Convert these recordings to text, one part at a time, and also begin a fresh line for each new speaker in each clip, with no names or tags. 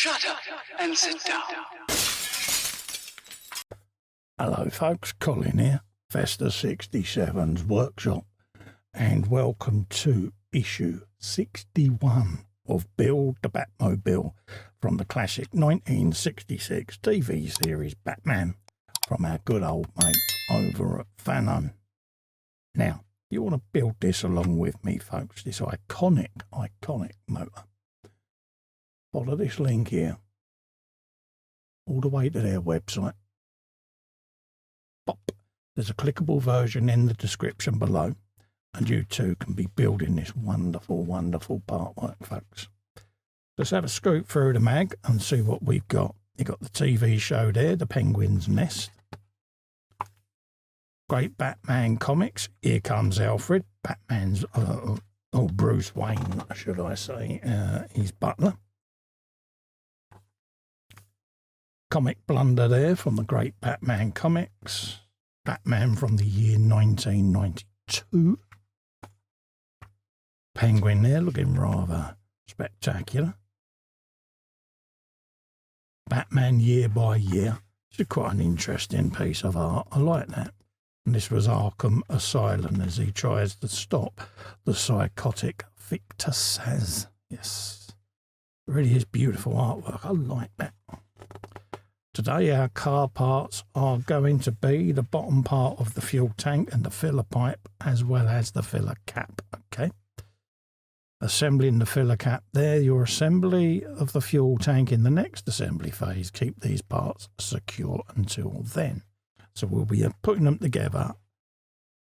Shut up and sit down.
Hello folks, Colin here, Festa 67's workshop, and welcome to issue 61 of Build the Batmobile from the classic 1966 TV series Batman from our good old mates over at Fanhome. Now, you want to build this along with me folks, this iconic motor. Follow this link here, all the way to their website. Pop. There's a clickable version in the description below, and you too can be building this wonderful, wonderful Partwork, folks. Let's have a scoop through the mag and see what we've got. You've got the TV show there, The Penguin's Nest. Great Batman comics. Here comes Alfred, Batman's, or Bruce Wayne, should I say, his butler. Comic blunder there from the great Batman comics. Batman from the year 1992. Penguin there looking rather spectacular. Batman year by year. It's quite an interesting piece of art. I like that. And this was Arkham Asylum as he tries to stop the psychotic Victor Saz. Yes, it really is beautiful artwork. I like that. Today our car parts are going to be the bottom part of the fuel tank and the filler pipe, as well as the filler cap. Okay. Assembling the filler cap there, your assembly of the fuel tank in the next assembly phase. Keep these parts secure until then. So we'll be putting them together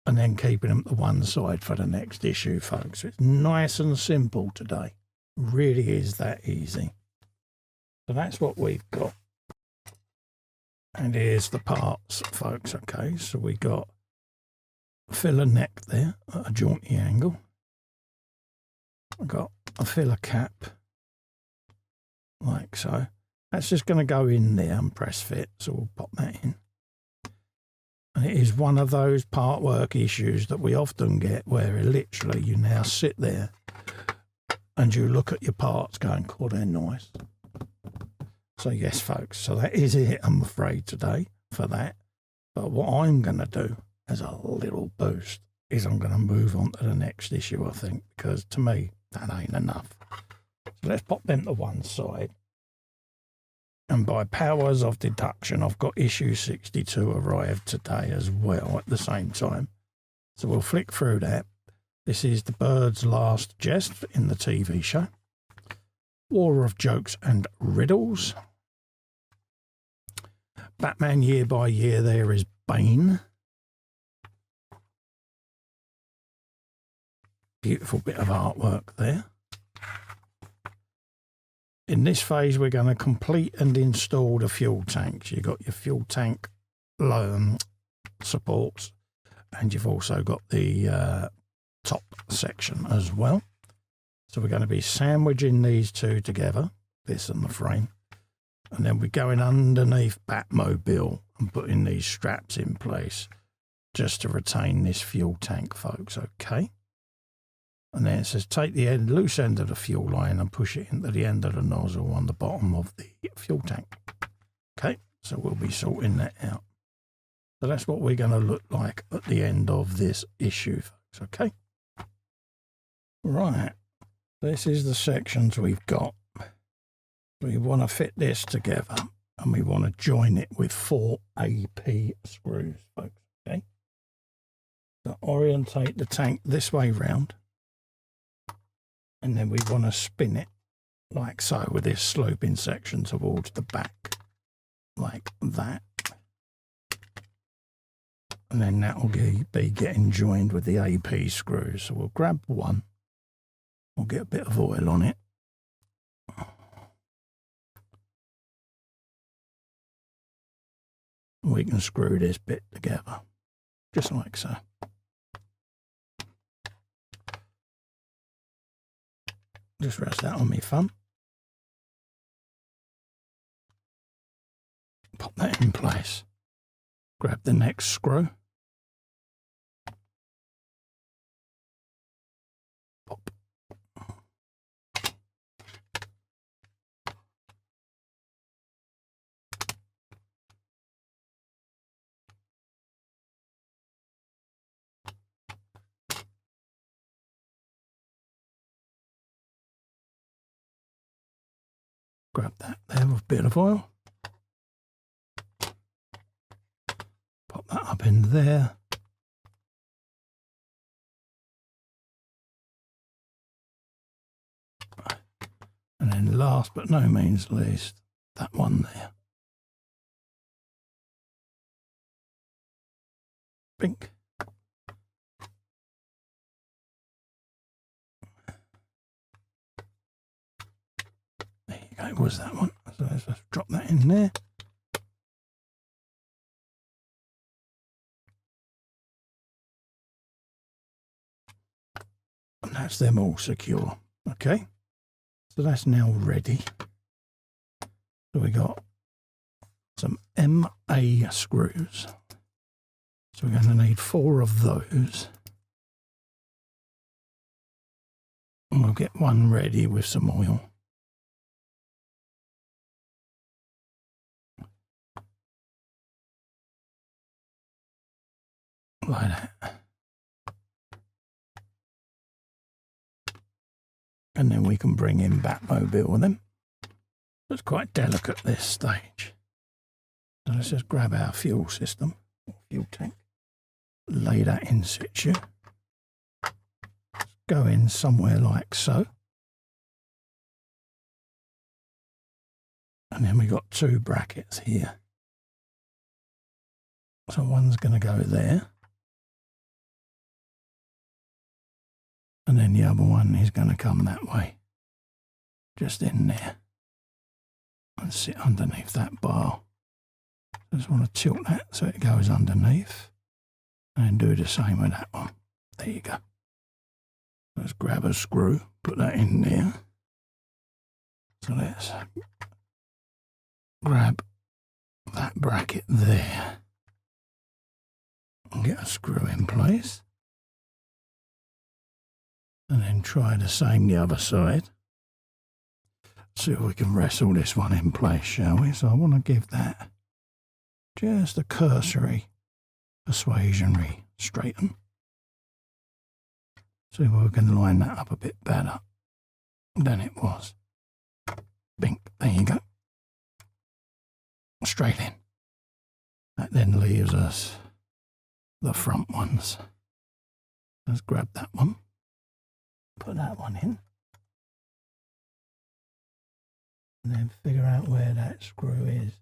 and then keeping them to one side for the next issue, folks. It's nice and simple today. Really is that easy. So that's what we've got. And here's the parts, folks. Okay, so we got filler neck there at a jaunty angle. I've got a filler cap, like so. That's just going to go in there and press fit, so we'll pop that in. And it is one of those Partwork issues that we often get where literally you now sit there and you look at your parts going, oh, they're nice. So yes, folks, so that is it, I'm afraid, today for that. But what I'm going to do as a little boost is I'm going to move on to the next issue, I think, because to me, that ain't enough. So let's pop them to one side. And by powers of deduction, I've got issue 62 arrived today as well at the same time. So we'll flick through that. This is The Bird's Last Jest in the TV show. War of Jokes and Riddles. Batman year by year, there is Bane. Beautiful bit of artwork there. In this phase, we're going to complete and install the fuel tanks. You've got your fuel tank supports, and you've also got the top section as well. So we're going to be sandwiching these two together, this and the frame. And then we're going underneath Batmobile and putting these straps in place just to retain this fuel tank, folks, okay? And then it says take the loose end of the fuel line and push it into the end of the nozzle on the bottom of the fuel tank. Okay, so we'll be sorting that out. So that's what we're going to look like at the end of this issue, folks, okay? Right, this is the sections we've got. We want to fit this together and we want to join it with 4 AP screws, folks, okay? So orientate the tank this way round. And then we want to spin it like so with this sloping section towards the back, like that. And then that will be getting joined with the AP screws. So we'll grab one. We'll get a bit of oil on it. We can screw this bit together, just like so. Just rest that on my thumb. Pop that in place. Grab the next screw. Pop. Grab that there with a bit of oil. Pop that up in there. And then last but no means least, that one there. Bink. There you go, was that one. So let's just drop that in there. And that's them all secure. Okay. So that's now ready. So we got some MA screws. So we're going to need 4 of those. And we'll get one ready with some oil. Like that. And then we can bring in Batmobile with them. It's quite delicate at this stage. So let's just grab our fuel system, fuel tank, lay that in situ. Go in somewhere like so. And then we got 2 brackets here. So one's going to go there. And then the other one is going to come that way. Just in there. And sit underneath that bar. I just want to tilt that so it goes underneath. And do the same with that one. There you go. Let's grab a screw, put that in there. So let's grab that bracket there. And get a screw in place. And then try the same the other side. See if we can wrestle this one in place, shall we? So I want to give that just a cursory, persuasionary straighten. See if we can line that up a bit better than it was. Bink, there you go. Straight in. That then leaves us the front ones. Let's grab that one. Put that one in. And then figure out where that screw is.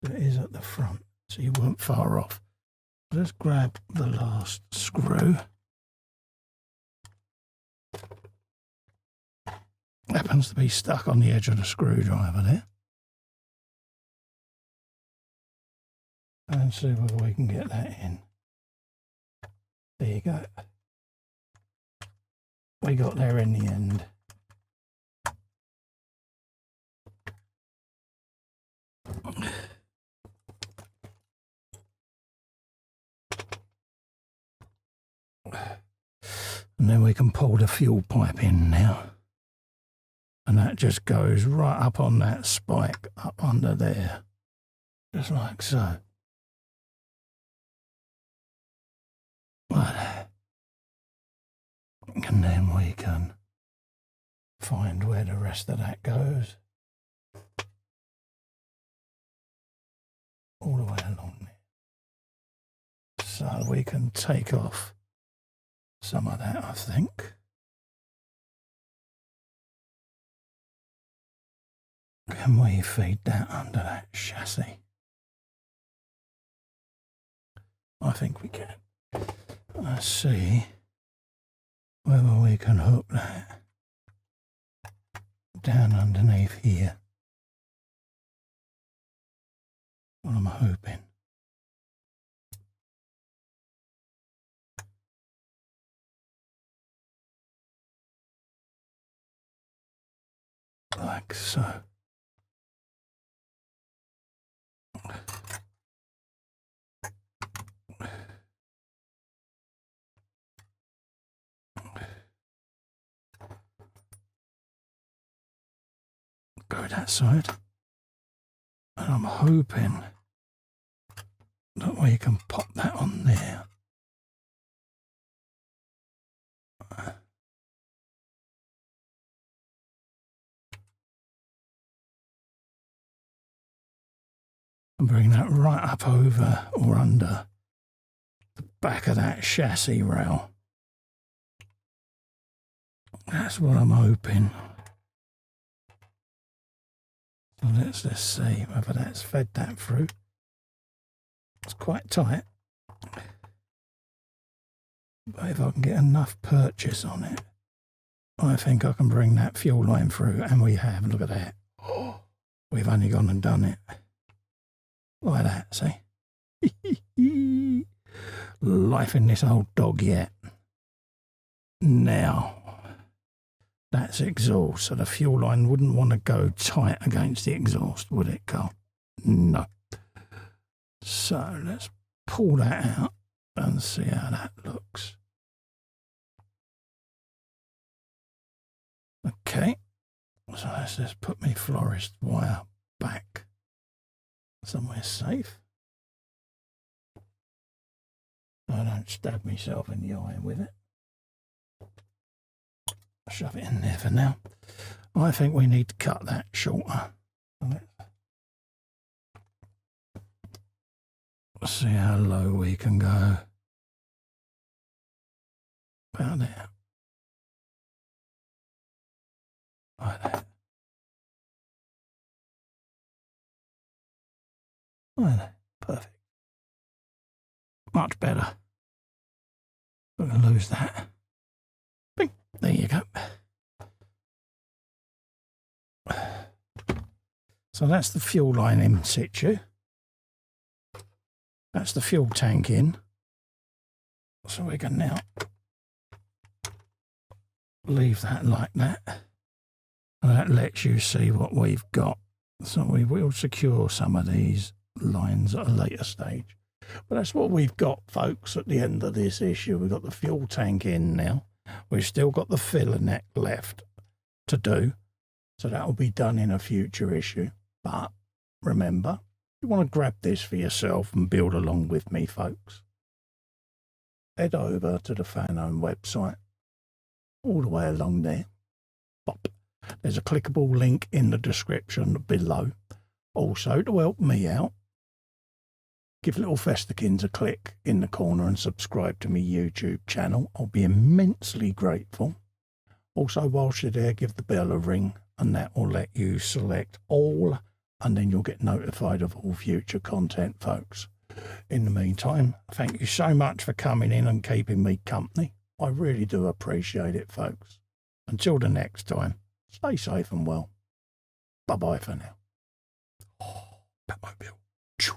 It is at the front, so you weren't far off. Let's grab the last screw. Happens to be stuck on the edge of the screwdriver there. And see whether we can get that in. There you go. We got there in the end. And then we can pull the fuel pipe in now. And that just goes right up on that spike up under there. Just like so. Like that. And then we can find where the rest of that goes. All the way along there. So we can take off some of that, I think. Can we feed that under that chassis? I think we can. Let's see whether we can hook that down underneath here. What I'm hoping. Like so. Go that side. And I'm hoping that we can pop that on there. and bring that right up over or under the back of that chassis rail. That's what I'm hoping. So let's just see whether that's fed that through. It's quite tight. But if I can get enough purchase on it, I think I can bring that fuel line through, and we have. Look at that. Oh, we've only gone and done it. Like that, see? Life in this old dog yet. Now, that's exhaust, so the fuel line wouldn't want to go tight against the exhaust, would it, Carl? No. So let's pull that out and see how that looks. Okay, so let's just put my florist wire back somewhere safe. I don't stab myself in the eye with it. Shove it in there for now. I think we need to cut that shorter. Let's see how low we can go. About there. Like that. Like that. Perfect. Much better. We're going to lose that. Bing. There you go. So that's the fuel line in situ. That's the fuel tank in. So we can now leave that like that. And that lets you see what we've got. So we will secure some of these lines at a later stage. But that's what we've got, folks, at the end of this issue. We've got the fuel tank in now. We've still got the filler neck left to do. So that will be done in a future issue. But remember, you want to grab this for yourself and build along with me, folks, head over to the Fanhome website, all the way along there. Pop. There's a clickable link in the description below. Also, to help me out, give little Festikins a click in the corner and subscribe to my YouTube channel. I'll be immensely grateful. Also, whilst you're there, give the bell a ring, and that will let you select all, and then you'll get notified of all future content, folks. In the meantime, thank you so much for coming in and keeping me company. I really do appreciate it, folks. Until the next time, stay safe and well. Bye-bye for now. Oh, Batmobile. Choo.